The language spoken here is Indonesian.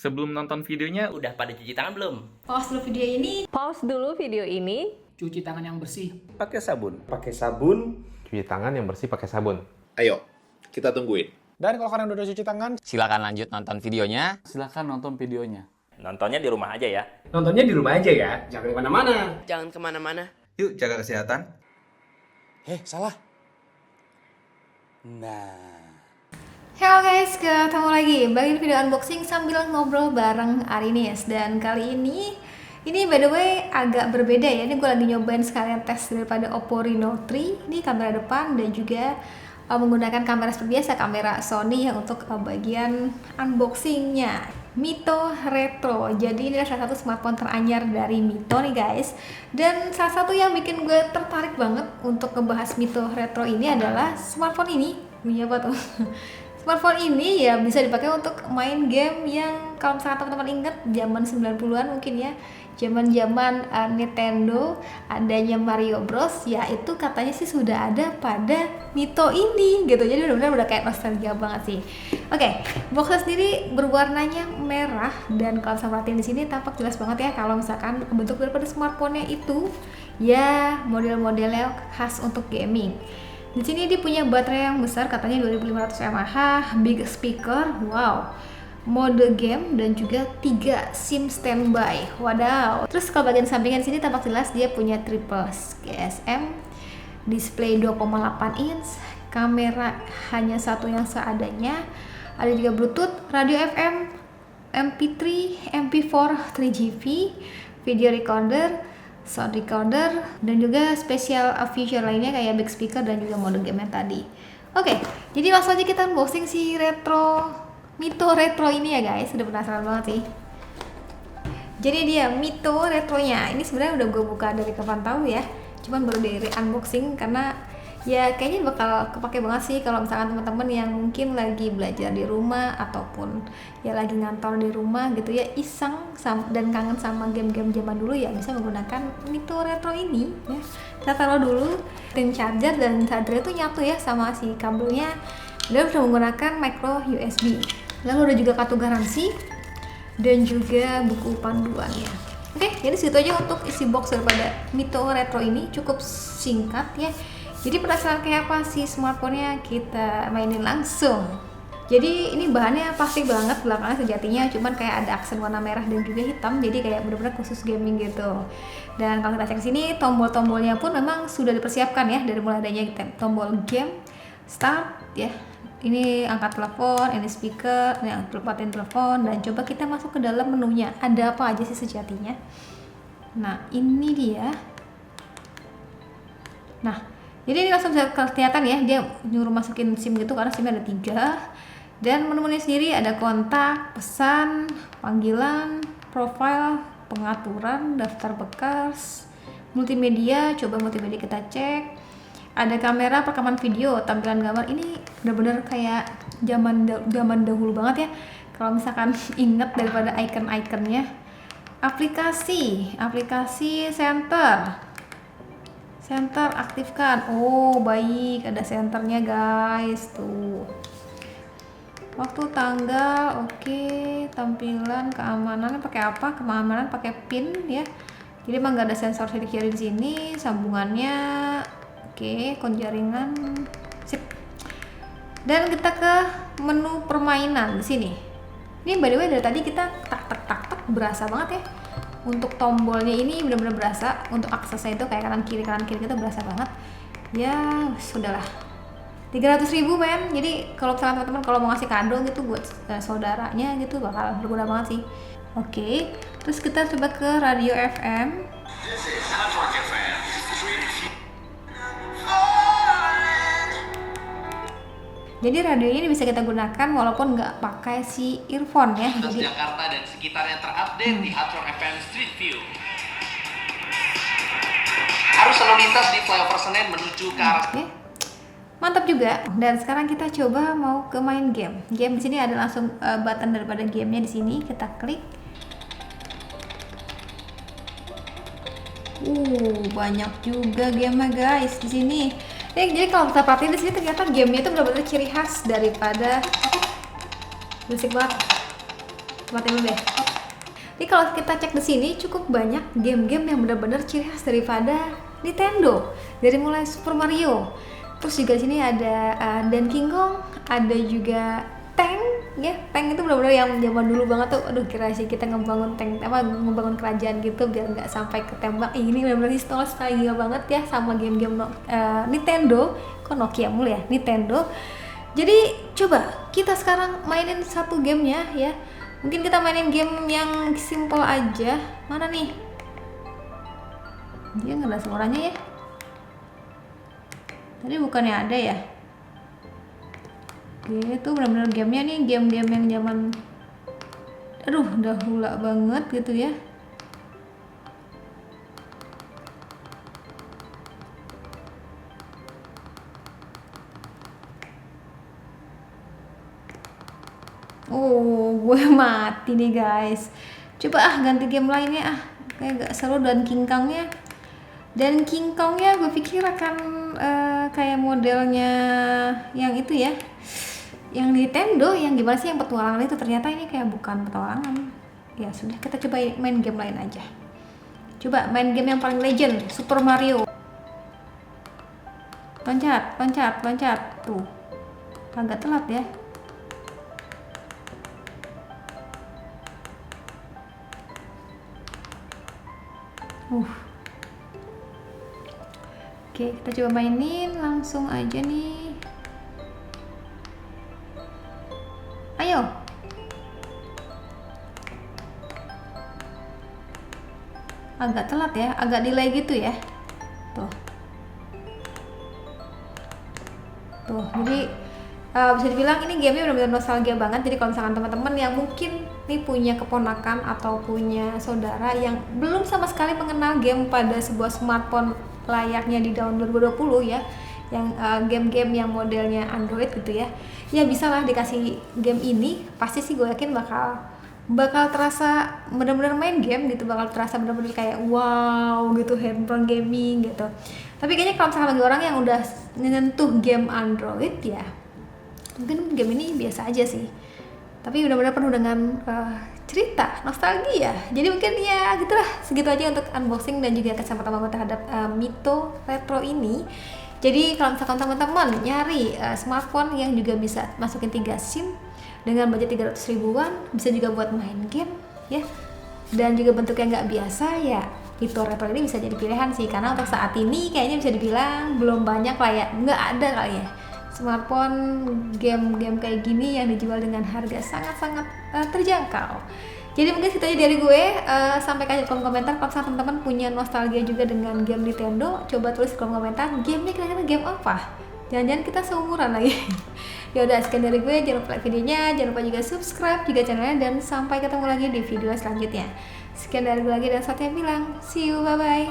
Sebelum nonton videonya, Udah pada cuci tangan belum? Pause dulu video ini. Pause dulu video ini. Cuci tangan yang bersih. Pakai sabun. Pakai sabun. Cuci tangan yang bersih pakai sabun. Ayo, kita tungguin. Dan kalau kalian udah cuci tangan, Silakan lanjut nonton videonya. silakan nonton videonya. Nontonnya di rumah aja ya. Nontonnya di rumah aja ya, jangan kemana-mana. Jangan kemana-mana. Yuk jaga kesehatan. salah. Nah. Halo guys, ketemu lagi. Bagi video unboxing sambil ngobrol bareng Arinis. Dan kali ini by the way agak berbeda ya. Ini gue lagi nyobain sekalian tes daripada Oppo Reno 3. Ini kamera depan dan juga menggunakan kamera seperti biasa, kamera Sony yang untuk bagian unboxingnya. Mito Retro. Jadi ini adalah salah satu smartphone teranyar dari Mito nih guys. Dan salah satu yang bikin gue tertarik banget untuk ngebahas Mito Retro ini adalah smartphone ini. Ini apa tuh? Smartphone ini ya bisa dipakai untuk main game yang kalau misalkan teman-teman ingat zaman 90-an mungkin ya, zaman-zaman Nintendo adanya Mario Bros, ya itu katanya sih sudah ada pada Mito ini gitu. Jadi benar-benar udah kayak nostalgia banget sih. Oke, boxnya sendiri berwarnanya merah dan kalau saya perhatiin di sini tampak jelas banget ya kalau misalkan bentuk daripada smartphone-nya itu ya model-modelnya khas untuk gaming. Di sini dia punya baterai yang besar, katanya 2500 mAh, big speaker, wow, mode game dan juga 3 SIM standby. Wadaw. Terus kalau bagian sampingnya di sini tampak jelas dia punya triple GSM, display 2,8 inch, kamera hanya satu yang seadanya, ada juga Bluetooth, radio FM, MP3, MP4, 3GP, video recorder, sound recorder, dan juga spesial feature lainnya kayak big speaker dan juga mode game yang tadi. Oke, jadi langsung aja kita unboxing si Mito Retro ini ya guys. Udah penasaran banget sih. Jadi dia Mito Retronya. Ini sebenarnya udah gue buka dari kapan tahu ya. Cuman baru dari unboxing karena ya kayaknya bakal kepake banget sih kalau misalkan teman-teman yang mungkin lagi belajar di rumah ataupun ya lagi ngantor di rumah gitu ya, iseng dan kangen sama game-game zaman dulu ya bisa menggunakan Mito Retro ini ya. Kita taruh dulu pin charger dan charger itu nyatu ya sama si kabelnya. Dan bisa menggunakan micro USB. Lalu ada juga kartu garansi dan juga buku panduan ya. Oke, jadi segitu aja untuk isi box daripada Mito Retro ini, cukup singkat ya. Jadi penasaran kayak apa sih smartphone-nya, kita mainin langsung. Jadi ini bahannya plastik banget belakangnya sejatinya, cuman kayak ada aksen warna merah dan juga hitam, jadi kayak benar-benar khusus gaming gitu. Dan kalau kita cek sini, tombol-tombolnya pun memang sudah dipersiapkan ya, dari mulai adanya tombol game, start ya. Ini angkat telepon, ini speaker, ini tempatin telepon, dan coba kita masuk ke dalam menunya. Ada apa aja sih sejatinya? Nah, ini dia. Nah, jadi ini langsung bisa kelihatan ya, dia nyuruh masukin SIM gitu karena SIM ada 3. Dan menu-menu sendiri ada kontak, pesan, panggilan, profile, pengaturan, daftar bekas, multimedia. Coba multimedia kita cek. Ada kamera, perekaman video, tampilan gambar. Ini benar-benar kayak zaman dahulu banget ya. Kalau misalkan inget daripada icon-iconnya. Aplikasi center aktifkan. Oh baik, ada senternya guys tuh. Waktu, tanggal, oke. Tampilan, keamanan pakai apa? Keamanan pakai pin ya. Jadi emang nggak ada sensor sidik jari di sini. Sambungannya, oke. Jaringan, sip. Dan kita ke menu permainan di sini. Ini by the way dari tadi kita tak berasa banget ya. Untuk tombolnya ini benar-benar berasa, untuk aksesnya itu kayak kanan kiri kita berasa banget. Ya, sudahlah. 300.000 men. Jadi kalau misalnya teman-teman kalau mau ngasih kado gitu buat saudaranya gitu bakal berguna banget sih. Oke, terus kita coba ke radio FM. Jadi radio ini bisa kita gunakan walaupun nggak pakai si earphone ya. Jadi Jakarta dan sekitarnya terupdate di Hard Rock FM Street View. Arus lalu lintas di flyover Senen menuju ke arah. Oke. Mantap juga. Dan sekarang kita coba mau ke main game. Game di sini ada langsung button daripada gamenya di sini. Kita klik. Banyak juga gamenya guys di sini. Jadi kalau kita perhatiin di sini ternyata gamenya itu benar-benar ciri khas daripada berisik banget. Matiin dulu deh. Jadi kalau kita cek di sini cukup banyak game-game yang benar-benar ciri khas daripada Nintendo. Dari mulai Super Mario, terus juga sini ada Donkey Kong, ada juga tank ya. Tank itu benar-benar yang zaman dulu banget tuh. Aduh, kira sih kita ngebangun tank ngebangun kerajaan gitu biar nggak sampai ketembak. Ini benar-benar nostalgia banget ya sama game-game Nintendo. Kok Nokia mulu ya, Nintendo. Jadi coba kita sekarang mainin satu gamenya ya. Mungkin kita mainin game yang simple aja. Mana nih? Dia nggak ada suaranya ya. Tadi bukannya ada ya? Oke, itu benar-benar gamenya nih, game-game yang zaman dahulu banget gitu ya. Oh, gue mati nih guys. Coba ganti game lainnya kayak gak seru. Dan King Kongnya gue pikir akan kayak modelnya yang itu ya, yang Nintendo, yang gimana sih yang petualangan itu. Ternyata ini kayak bukan petualangan. Ya sudah, kita coba main game lain aja. Coba main game yang paling legend, Super Mario. Loncat. Tuh, agak telat ya. Oke, kita coba mainin langsung aja nih. Ayo. Agak telat ya, agak delay gitu ya. Tuh, jadi bisa dibilang ini gamenya benar-benar nostalgia banget. Jadi kalau misalkan teman-teman yang mungkin nih punya keponakan atau punya saudara yang belum sama sekali mengenal game pada sebuah smartphone layaknya di tahun 2020 ya, yang game-game yang modelnya Android gitu ya, ya bisa lah dikasih game ini. Pasti sih gue yakin bakal terasa benar-benar main game gitu, bakal terasa benar-benar kayak wow gitu, handphone gaming gitu. Tapi kayaknya kalau misalkan bagi orang yang udah menyentuh game Android ya, mungkin game ini biasa aja sih, tapi benar-benar penuh dengan cerita nostalgia. Jadi mungkin ya gitulah, segitu aja untuk unboxing dan juga kesempatan gue terhadap Mito Retro ini. Jadi kalau misalkan teman-teman nyari smartphone yang juga bisa masukin 3 SIM dengan budget 300 ribuan, bisa juga buat main game ya, dan juga bentuknya nggak biasa ya, Mito Retro ini bisa jadi pilihan sih. Karena untuk saat ini kayaknya bisa dibilang belum banyak lah ya, nggak ada kali ya smartphone game-game kayak gini yang dijual dengan harga sangat-sangat terjangkau. Jadi mungkin segitu aja dari gue. Sampaikan di kolom komentar kalau teman-teman punya nostalgia juga dengan game Nintendo. Coba tulis di kolom komentar gamenya kira-kira game apa. Jangan-jangan kita seumuran lagi. Ya udah, sekian dari gue. Jangan lupa like videonya, jangan lupa juga subscribe juga channelnya, dan sampai ketemu lagi di video selanjutnya. Sekian dari gue lagi, dan Satya bilang see you, bye bye.